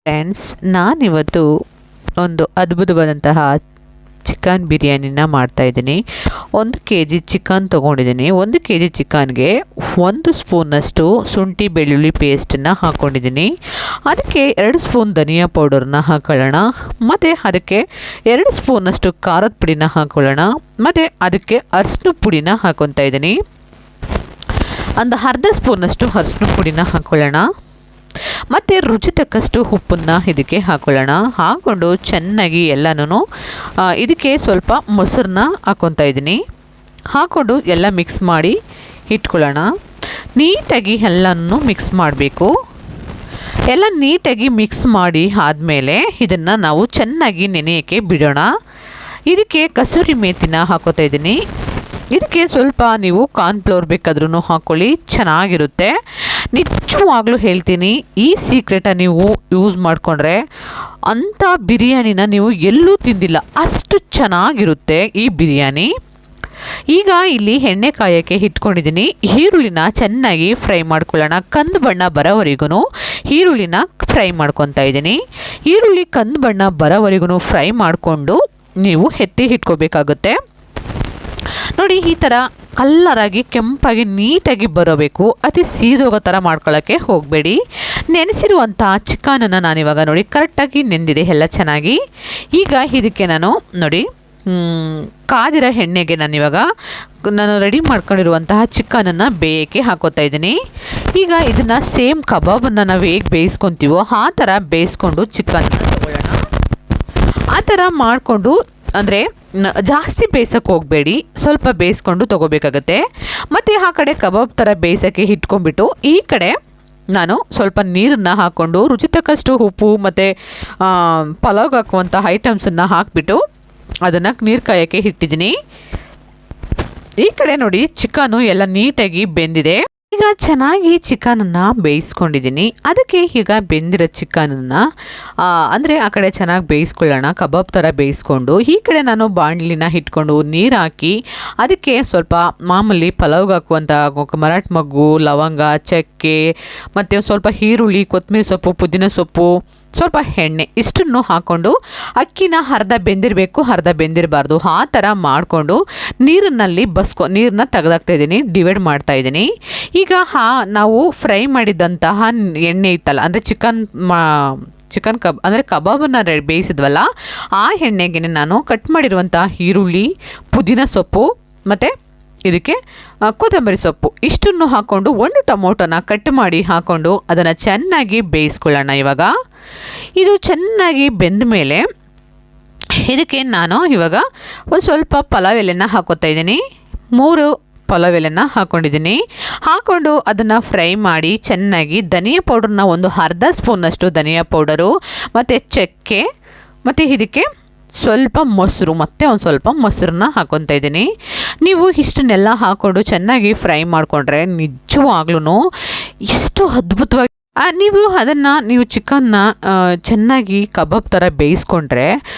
Friends, ನಾನಿವತ್ತು ಒಂದು ಅದ್ಭುತವಾದಂತಹ ಚಿಕನ್ ಬಿರಿಯಾನಿನ ಮಾಡ್ತಾಯಿದ್ದೀನಿ. 1 kg ಚಿಕನ್ ತೊಗೊಂಡಿದ್ದೀನಿ. 1 kg ಚಿಕನ್ಗೆ 1 ಸ್ಪೂನಷ್ಟು ಶುಂಠಿ ಬೆಳ್ಳುಳ್ಳಿ ಪೇಸ್ಟನ್ನು ಹಾಕ್ಕೊಂಡಿದ್ದೀನಿ. ಅದಕ್ಕೆ 2 ಸ್ಪೂನ್ ಧನಿಯಾ ಪೌಡರ್ನ ಹಾಕೊಳ್ಳೋಣ. ಮತ್ತು ಅದಕ್ಕೆ 2 ಸ್ಪೂನಷ್ಟು ಖಾರದ ಪುಡಿನ ಹಾಕ್ಕೊಳ್ಳೋಣ. ಮತ್ತು ಅದಕ್ಕೆ ಅರಿಶಿನ ಪುಡಿನ ಹಾಕ್ಕೊತಾ ಇದ್ದೀನಿ. ಒಂದು ಅರ್ಧ ಸ್ಪೂನಷ್ಟು ಅರಿಶಿನ ಪುಡಿನ ಹಾಕ್ಕೊಳ್ಳೋಣ. ಮತ್ತು ರುಚಿ ತಕ್ಕಷ್ಟು ಉಪ್ಪನ್ನು ಇದಕ್ಕೆ ಹಾಕ್ಕೊಳ್ಳೋಣ. ಹಾಕ್ಕೊಂಡು ಚೆನ್ನಾಗಿ ಎಲ್ಲನೂ ಇದಕ್ಕೆ ಸ್ವಲ್ಪ ಮೊಸರನ್ನ ಹಾಕ್ಕೊತಾ ಇದ್ದೀನಿ. ಹಾಕ್ಕೊಂಡು ಎಲ್ಲ ಮಿಕ್ಸ್ ಮಾಡಿ ಇಟ್ಕೊಳ್ಳೋಣ. ನೀಟಾಗಿ ಎಲ್ಲನೂ ಮಿಕ್ಸ್ ಮಾಡಬೇಕು. ಎಲ್ಲ ನೀಟಾಗಿ ಮಿಕ್ಸ್ ಮಾಡಿ ಆದಮೇಲೆ ಇದನ್ನು ನಾವು ಚೆನ್ನಾಗಿ ನೆನೆಯೋಕ್ಕೆ ಬಿಡೋಣ. ಇದಕ್ಕೆ ಕಸೂರಿ ಮೇಥಿನ ಹಾಕ್ಕೊತಾ ಇದ್ದೀನಿ. ಇದಕ್ಕೆ ಸ್ವಲ್ಪ ನೀವು ಕಾರ್ನ್ಫ್ಲೋರ್ ಬೇಕಾದ್ರೂ ಹಾಕ್ಕೊಳ್ಳಿ, ಚೆನ್ನಾಗಿರುತ್ತೆ. ನಿಜವಾಗ್ಲೂ ಹೇಳ್ತೀನಿ, ಈ ಸೀಕ್ರೆಟನ್ನು ನೀವು ಯೂಸ್ ಮಾಡಿಕೊಂಡ್ರೆ ಅಂಥ ಬಿರಿಯಾನಿನ ನೀವು ಎಲ್ಲೂ ತಿಂದಿಲ್ಲ, ಅಷ್ಟು ಚೆನ್ನಾಗಿರುತ್ತೆ ಈ ಬಿರಿಯಾನಿ. ಈಗ ಇಲ್ಲಿ ಎಣ್ಣೆ ಕಾಯೋಕ್ಕೆ ಇಟ್ಕೊಂಡಿದ್ದೀನಿ. ಈರುಳ್ಳಿನ ಚೆನ್ನಾಗಿ ಫ್ರೈ ಮಾಡ್ಕೊಳ್ಳೋಣ. ಕಂದು ಬಣ್ಣ ಬರೋವರೆಗೂ ಈರುಳ್ಳಿನ ಫ್ರೈ ಮಾಡ್ಕೊತಾ ಇದ್ದೀನಿ. ಈರುಳ್ಳಿ ಕಂದು ಬಣ್ಣ ಬರೋವರೆಗೂ ಫ್ರೈ ಮಾಡಿಕೊಂಡು ನೀವು ಎತ್ತಿ ಇಟ್ಕೋಬೇಕಾಗುತ್ತೆ. ನೋಡಿ, ಈ ಥರ ಕಲ್ಲರಾಗಿ ಕೆಂಪಾಗಿ ನೀಟಾಗಿ ಬರಬೇಕು. ಅತಿ ಸೀದೋಗೋ ಥರ ಮಾಡ್ಕೊಳ್ಳೋಕ್ಕೆ ಹೋಗಬೇಡಿ. ನೆನೆಸಿರುವಂಥ ಚಿಕನನ್ನು ನಾನಿವಾಗ ನೋಡಿ ಕರೆಕ್ಟಾಗಿ ನೆಂದಿದೆ ಎಲ್ಲ ಚೆನ್ನಾಗಿ. ಈಗ ಇದಕ್ಕೆ ನಾನು ನೋಡಿ ಕಾದಿರೋ ಎಣ್ಣೆಗೆ ನಾನು ರೆಡಿ ಮಾಡ್ಕೊಂಡಿರುವಂತಹ ಚಿಕನನ್ನು ಬೇಯಕ್ಕೆ ಹಾಕೋತಾ ಇದ್ದೀನಿ. ಈಗ ಇದನ್ನು ಸೇಮ್ ಕಬಾಬನ್ನು ನಾವು ಹೇಗೆ ಬೇಯಿಸ್ಕೊತೀವೋ ಆ ಥರ ಬೇಯಿಸ್ಕೊಂಡು ಚಿಕನನ್ನು ತಗೊಳ್ಳೋಣ. ಆ ಥರ ಮಾಡಿಕೊಂಡು, ಅಂದರೆ ಜಾಸ್ತಿ ಬೇಯಿಸೋಕ್ಕೆ ಹೋಗಬೇಡಿ, ಸ್ವಲ್ಪ ಬೇಯಿಸ್ಕೊಂಡು ತೊಗೋಬೇಕಾಗತ್ತೆ. ಮತ್ತು ಆ ಕಡೆ ಕಬಾಬ್ ಥರ ಬೇಯಿಸೋಕ್ಕೆ ಇಟ್ಕೊಂಡ್ಬಿಟ್ಟು ಈ ಕಡೆ ನಾನು ಸ್ವಲ್ಪ ನೀರನ್ನು ಹಾಕ್ಕೊಂಡು ರುಚಿ ತಕ್ಕಷ್ಟು ಉಪ್ಪು ಮತ್ತು ಪಲಾವ್ಗೆ ಹಾಕುವಂಥ ಐಟಮ್ಸನ್ನು ಹಾಕಿಬಿಟ್ಟು ಅದನ್ನು ನೀರು ಕಾಯೋಕ್ಕೆ ಇಟ್ಟಿದ್ದೀನಿ. ಈ ಕಡೆ ನೋಡಿ ಚಿಕನು ಎಲ್ಲ ನೀಟಾಗಿ ಬೆಂದಿದೆ. ಈಗ ಚೆನ್ನಾಗಿ ಚಿಕನನ್ನು ಬೇಯಿಸ್ಕೊಂಡಿದ್ದೀನಿ. ಅದಕ್ಕೆ ಈಗ ಬೆಂದಿರೋ ಚಿಕನನ್ನು ಅಂದರೆ ಆ ಕಡೆ ಚೆನ್ನಾಗಿ ಬೇಯಿಸ್ಕೊಳ್ಳೋಣ, ಕಬಾಬ್ ಥರ ಬೇಯಿಸ್ಕೊಂಡು. ಈ ಕಡೆ ನಾನು ಬಾಣಲಿನ ಇಟ್ಕೊಂಡು ನೀರು ಹಾಕಿ ಅದಕ್ಕೆ ಸ್ವಲ್ಪ ಮಾಮೂಲಿ ಪಲಾವ್ಗೆ ಹಾಕುವಂಥ ಮರಾಠ ಮೊಗ್ಗು, ಲವಂಗ, ಚಕ್ಕೆ ಮತ್ತು ಸ್ವಲ್ಪ ಈರುಳ್ಳಿ, ಕೊತ್ತಂಬರಿ ಸೊಪ್ಪು, ಪುದೀನ ಸೊಪ್ಪು, ಸ್ವಲ್ಪ ಎಣ್ಣೆ ಇಷ್ಟನ್ನು ಹಾಕ್ಕೊಂಡು ಅಕ್ಕಿನ ಅರ್ಧ ಬೆಂದಿರಬೇಕು, ಅರ್ಧ ಬೆಂದಿರಬಾರ್ದು, ಆ ಥರ ಮಾಡಿಕೊಂಡು ನೀರನ್ನ ತೆಗೆದಾಕ್ತಾಯಿದ್ದೀನಿ, ಡಿವೈಡ್ ಮಾಡ್ತಾಯಿದ್ದೀನಿ. ಈಗ ನಾವು ಫ್ರೈ ಮಾಡಿದಂತಹ ಎಣ್ಣೆ ಇತ್ತಲ್ಲ, ಅಂದರೆ ಚಿಕನ್ ಅಂದರೆ ಕಬಾಬನ್ನು ಬೇಯಿಸಿದ್ವಲ್ಲ, ಆ ಎಣ್ಣೆಗೆ ನಾನು ಕಟ್ ಮಾಡಿರುವಂಥ ಈರುಳ್ಳಿ, ಪುದೀನ ಸೊಪ್ಪು ಮತ್ತು ಇದಕ್ಕೆ ಕೊತ್ತಂಬರಿ ಸೊಪ್ಪು ಇಷ್ಟನ್ನು ಹಾಕ್ಕೊಂಡು 1 ಟೊಮೊಟೊನ ಕಟ್ ಮಾಡಿ ಹಾಕ್ಕೊಂಡು ಅದನ್ನು ಚೆನ್ನಾಗಿ ಬೇಯಿಸ್ಕೊಳ್ಳೋಣ. ಇವಾಗ ಇದು ಚೆನ್ನಾಗಿ ಬೆಂದ ಮೇಲೆ ಇದಕ್ಕೆ ನಾನು ಇವಾಗ ಒಂದು ಸ್ವಲ್ಪ ಪಲಾವ್ ಎಲೆನ ಹಾಕೋತಾ ಇದ್ದೀನಿ. 3 ಪಲಾವ್ ಎಲೆನ ಹಾಕ್ಕೊಂಡಿದ್ದೀನಿ. ಹಾಕ್ಕೊಂಡು ಅದನ್ನು ಫ್ರೈ ಮಾಡಿ ಚೆನ್ನಾಗಿ ಧನಿಯಾ ಪೌಡ್ರನ್ನ ಒಂದು ಅರ್ಧ ಸ್ಪೂನಷ್ಟು ಧನಿಯಾ ಪೌಡರು ಮತ್ತು ಚಕ್ಕೆ ಮತ್ತು ಇದಕ್ಕೆ ಸ್ವಲ್ಪ ಮೊಸರು, ಮತ್ತು ಒಂದು ಸ್ವಲ್ಪ ಮೊಸರನ್ನ ಹಾಕ್ಕೊತಾ ಇದ್ದೀನಿ. ನೀವು ಇಷ್ಟನ್ನೆಲ್ಲ ಹಾಕ್ಕೊಂಡು ಚೆನ್ನಾಗಿ ಫ್ರೈ ಮಾಡಿಕೊಂಡ್ರೆ ನಿಜವಾಗ್ಲೂ ಎಷ್ಟು ಅದ್ಭುತವಾಗಿ ನೀವು ಚಿಕನ್ನ ಚೆನ್ನಾಗಿ ಕಬಾಬ್ ಥರ ಬೇಯಿಸ್ಕೊಂಡ್ರೆ,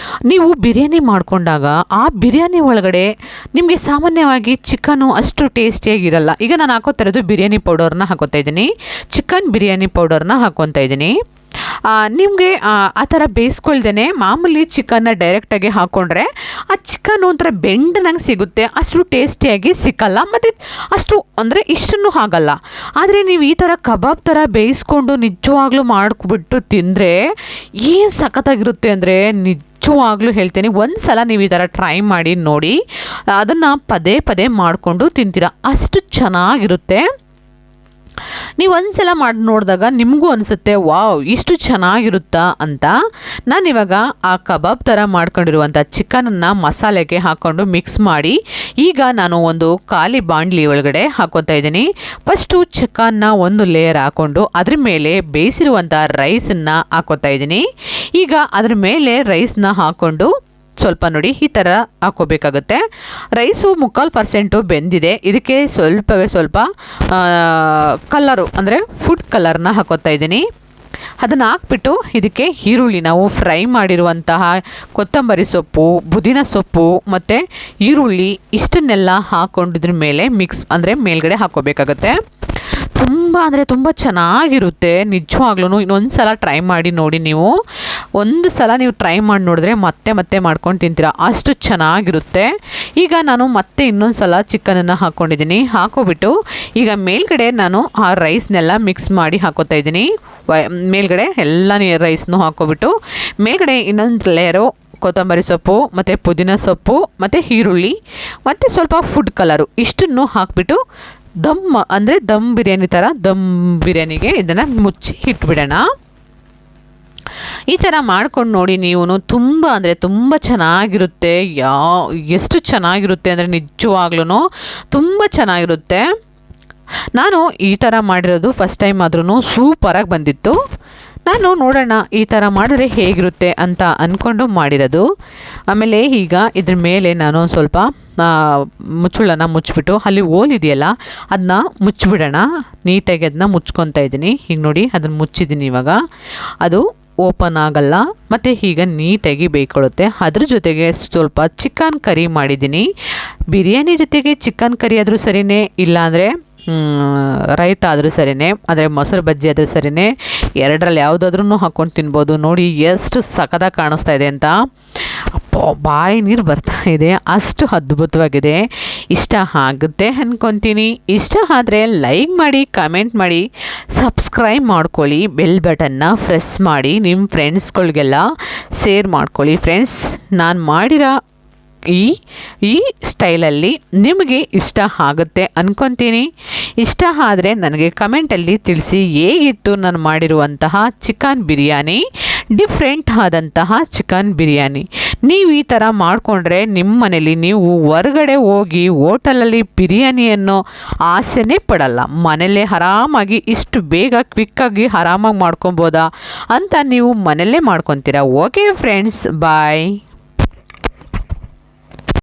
ನೀವು ಬಿರಿಯಾನಿ ಮಾಡಿಕೊಂಡಾಗ ಆ ಬಿರಿಯಾನಿ ಒಳಗಡೆ ನಿಮಗೆ ಸಾಮಾನ್ಯವಾಗಿ ಚಿಕನು ಅಷ್ಟು ಟೇಸ್ಟಿಯಾಗಿರಲ್ಲ. ಈಗ ನಾನು ಹಾಕೋತಾ ಇರೋದು ಬಿರಿಯಾನಿ ಪೌಡರ್ನ ಹಾಕೋತಾ ಇದ್ದೀನಿ, ಚಿಕನ್ ಬಿರಿಯಾನಿ ಪೌಡರ್ನ ಹಾಕ್ಕೊತಾ ಇದ್ದೀನಿ. ನಿಮಗೆ ಆ ಥರ ಬೇಯಿಸ್ಕೊಳ್ದೇ ಮಾಮೂಲಿ ಚಿಕನ್ನ ಡೈರೆಕ್ಟಾಗಿ ಹಾಕ್ಕೊಂಡ್ರೆ ಆ ಚಿಕನ್ ಒಂಥರ ಬೆಂಡನಂಗೆ ಸಿಗುತ್ತೆ, ಅಷ್ಟು ಟೇಸ್ಟಿಯಾಗಿ ಸಿಕ್ಕಲ್ಲ, ಮತ್ತು ಅಷ್ಟು ಅಂದರೆ ಇಷ್ಟನ್ನು ಆಗಲ್ಲ. ಆದರೆ ನೀವು ಈ ಥರ ಕಬಾಬ್ ಥರ ಬೇಯಿಸ್ಕೊಂಡು ನಿಜವಾಗ್ಲೂ ಮಾಡಿಬಿಟ್ಟು ತಿಂದರೆ ಏನು ಸಖತ್ತಾಗಿರುತ್ತೆ ಅಂದರೆ ನಿಜವಾಗ್ಲೂ ಹೇಳ್ತೀನಿ, ಒಂದು ಸಲ ನೀವು ಈ ಥರ ಟ್ರೈ ಮಾಡಿ ನೋಡಿ. ಅದನ್ನು ಪದೇ ಪದೇ ಮಾಡಿಕೊಂಡು ತಿಂತೀರ, ಅಷ್ಟು ಚೆನ್ನಾಗಿರುತ್ತೆ. ನೀವು ಒಂದು ಸಲ ಮಾಡಿ ನೋಡಿದಾಗ ನಿಮಗೂ ಅನಿಸುತ್ತೆ, ವಾವ್ ಇಷ್ಟು ಚೆನ್ನಾಗಿರುತ್ತಾ ಅಂತ. ನಾನಿವಾಗ ಆ ಕಬಾಬ್ ಥರ ಮಾಡ್ಕೊಂಡಿರುವಂಥ ಚಿಕನನ್ನು ಮಸಾಲೆಗೆ ಹಾಕ್ಕೊಂಡು ಮಿಕ್ಸ್ ಮಾಡಿ ಈಗ ನಾನು ಒಂದು ಖಾಲಿ ಬಾಣಲಿ ಒಳಗಡೆ ಹಾಕ್ಕೊತಾ ಇದ್ದೀನಿ. ಫಸ್ಟು ಚಿಕನ್ನ ಒಂದು ಲೇಯರ್ ಹಾಕ್ಕೊಂಡು ಅದ್ರ ಮೇಲೆ ಬೇಯಿಸಿರುವಂಥ ರೈಸನ್ನು ಹಾಕ್ಕೊತಾ ಇದ್ದೀನಿ. ಈಗ ಅದ್ರ ಮೇಲೆ ರೈಸನ್ನ ಹಾಕ್ಕೊಂಡು ಸ್ವಲ್ಪ ನೋಡಿ ಈ ಥರ ಹಾಕ್ಕೋಬೇಕಾಗುತ್ತೆ. ರೈಸು 3/4% ಬೆಂದಿದೆ. ಇದಕ್ಕೆ ಸ್ವಲ್ಪ ಕಲರು ಅಂದರೆ ಫುಡ್ ಕಲರ್ನ ಹಾಕೋತಾ ಇದ್ದೀನಿ. ಅದನ್ನು ಹಾಕ್ಬಿಟ್ಟು ಇದಕ್ಕೆ ಈರುಳ್ಳಿ, ನಾವು ಫ್ರೈ ಮಾಡಿರುವಂತಹ ಕೊತ್ತಂಬರಿ ಸೊಪ್ಪು, ಪುದೀನ ಸೊಪ್ಪು ಮತ್ತು ಈರುಳ್ಳಿ ಇಷ್ಟನ್ನೆಲ್ಲ ಹಾಕ್ಕೊಂಡಿದ್ರ ಮೇಲೆ ಮಿಕ್ಸ್ ಅಂದರೆ ಮೇಲ್ಗಡೆ ಹಾಕ್ಕೋಬೇಕಾಗತ್ತೆ. ತುಂಬ ಅಂದರೆ ತುಂಬ ಚೆನ್ನಾಗಿರುತ್ತೆ ನಿಜವಾಗ್ಲೂ. ಇನ್ನೊಂದು ಸಲ ಟ್ರೈ ಮಾಡಿ ನೋಡಿ ನೀವು. ಒಂದು ಸಲ ನೀವು ಟ್ರೈ ಮಾಡಿ ನೋಡಿದ್ರೆ ಮತ್ತೆ ಮತ್ತೆ ಮಾಡ್ಕೊಂಡು ತಿಂತೀರಾ, ಅಷ್ಟು ಚೆನ್ನಾಗಿರುತ್ತೆ. ಈಗ ನಾನು ಮತ್ತೆ ಇನ್ನೊಂದು ಸಲ ಚಿಕನನ್ನು ಹಾಕ್ಕೊಂಡಿದ್ದೀನಿ. ಹಾಕೋಬಿಟ್ಟು ಈಗ ಮೇಲ್ಗಡೆ ನಾನು ಆ ರೈಸ್ನೆಲ್ಲ ಮಿಕ್ಸ್ ಮಾಡಿ ಹಾಕೋತಾ ಇದ್ದೀನಿ. ಮೇಲ್ಗಡೆ ಎಲ್ಲ ರೈಸ್ನೂ ಹಾಕೋಬಿಟ್ಟು ಮೇಲ್ಗಡೆ ಇನ್ನೊಂದು ಲೇಯರು ಕೊತ್ತಂಬರಿ ಸೊಪ್ಪು ಮತ್ತು ಪುದೀನ ಸೊಪ್ಪು ಮತ್ತು ಈರುಳ್ಳಿ ಮತ್ತು ಸ್ವಲ್ಪ ಫುಡ್ ಕಲರು ಇಷ್ಟನ್ನು ಹಾಕಿಬಿಟ್ಟು ದಮ್ ಬಿರಿಯಾನಿ ಥರ ಬಿರಿಯಾನಿಗೆ ಇದನ್ನು ಮುಚ್ಚಿ ಇಟ್ಬಿಡೋಣ. ಈ ಥರ ಮಾಡ್ಕೊಂಡು ನೋಡಿ ನೀವು. ತುಂಬ ಅಂದರೆ ತುಂಬ ಚೆನ್ನಾಗಿರುತ್ತೆ. ಎಷ್ಟು ಚೆನ್ನಾಗಿರುತ್ತೆ ಅಂದರೆ ನಿಜವಾಗ್ಲೂ ತುಂಬ ಚೆನ್ನಾಗಿರುತ್ತೆ. ನಾನು ಈ ಥರ ಮಾಡಿರೋದು ಫಸ್ಟ್ ಟೈಮ್ ಆದ್ರೂ ಸೂಪರಾಗಿ ಬಂದಿತ್ತು. ನಾನು ನೋಡೋಣ ಈ ಥರ ಮಾಡಿದ್ರೆ ಹೇಗಿರುತ್ತೆ ಅಂತ ಅಂದ್ಕೊಂಡು ಮಾಡಿರೋದು. ಆಮೇಲೆ ಈಗ ಇದ್ರ ಮೇಲೆ ನಾನು ಸ್ವಲ್ಪ ಮುಚ್ಚಳನ ಮುಚ್ಚಿಬಿಟ್ಟು ಅಲ್ಲಿ ಇದೆಯಲ್ಲ ಅದನ್ನ ಮುಚ್ಚಿಬಿಡೋಣ. ನೀಟಾಗಿ ಅದನ್ನ ಮುಚ್ಕೊತಾ ಇದ್ದೀನಿ. ಈಗ ನೋಡಿ ಅದನ್ನು ಮುಚ್ಚಿದ್ದೀನಿ. ಇವಾಗ ಅದು ಓಪನ್ ಆಗಲ್ಲ ಮತ್ತು ಈಗ ನೀಟಾಗಿ ಬೇಯ್ಕೊಳ್ಳುತ್ತೆ. ಅದ್ರ ಜೊತೆಗೆ ಸ್ವಲ್ಪ ಚಿಕನ್ ಕರಿ ಮಾಡಿದ್ದೀನಿ. ಬಿರಿಯಾನಿ ಜೊತೆಗೆ ಚಿಕನ್ ಕರಿ ಆದರೂ ಸರಿಯೇ, ಇಲ್ಲಾಂದರೆ ರೈತ ಆದರೂ ಸರಿಯೇ, ಆದರೆ ಮೊಸರು ಬಜ್ಜಿ ಆದರೂ ಸರಿಯೇ, ಎರಡರಲ್ಲಿ ಯಾವುದಾದ್ರೂ ಹಾಕ್ಕೊಂಡು ತಿನ್ಬೋದು. ನೋಡಿ ಎಷ್ಟು ಸಖತ್ತಾಗಿ ಕಾಣಿಸ್ತಾ ಇದೆ ಅಂತ. ಬಾಯಿ ನೀರು ಬರ್ತಾ ಇದೆ, ಅಷ್ಟು ಅದ್ಭುತವಾಗಿದೆ. ಇಷ್ಟ ಆಗುತ್ತೆ ಅಂದ್ಕೊತೀನಿ. ಇಷ್ಟ ಆದರೆ ಲೈಕ್ ಮಾಡಿ, ಕಮೆಂಟ್ ಮಾಡಿ, ಸಬ್ಸ್ಕ್ರೈಬ್ ಮಾಡ್ಕೊಳ್ಳಿ, ಬೆಲ್ ಬಟನ್ನ ಪ್ರೆಸ್ ಮಾಡಿ, ನಿಮ್ಮ ಫ್ರೆಂಡ್ಸ್ಗಳಿಗೆಲ್ಲ ಶೇರ್ ಮಾಡ್ಕೊಳ್ಳಿ. ಫ್ರೆಂಡ್ಸ್, ನಾನು ಮಾಡಿರೋ ಈ ಸ್ಟೈಲಲ್ಲಿ ನಿಮಗೆ ಇಷ್ಟ ಆಗುತ್ತೆ ಅಂದ್ಕೊತೀನಿ. ಇಷ್ಟ ಆದರೆ ನನಗೆ ಕಮೆಂಟಲ್ಲಿ ತಿಳಿಸಿ ಹೇಗಿತ್ತು ನಾನು ಮಾಡಿರುವಂತಹ ಚಿಕನ್ ಬಿರಿಯಾನಿ, ಡಿಫ್ರೆಂಟ್ ಆದಂತಹ ಚಿಕನ್ ಬಿರಿಯಾನಿ. ನೀವು ಈ ಥರ ಮಾಡಿಕೊಂಡ್ರೆ ನಿಮ್ಮ ಮನೇಲಿ ನೀವು ಹೊರಗಡೆ ಹೋಗಿ ಹೋಟೆಲಲ್ಲಿ ಬಿರಿಯಾನಿಯನ್ನು ಆಸೆನೇ ಪಡಲ್ಲ. ಮನೆಯಲ್ಲೇ ಆರಾಮಾಗಿ ಇಷ್ಟು ಬೇಗ ಕ್ವಿಕ್ಕಾಗಿ ಆರಾಮಾಗಿ ಮಾಡ್ಕೊಬೋದಾ ಅಂತ ನೀವು ಮನೆಯಲ್ಲೇ ಮಾಡ್ಕೊತೀರಾ. ಓಕೆ ಫ್ರೆಂಡ್ಸ್, ಬಾಯ್.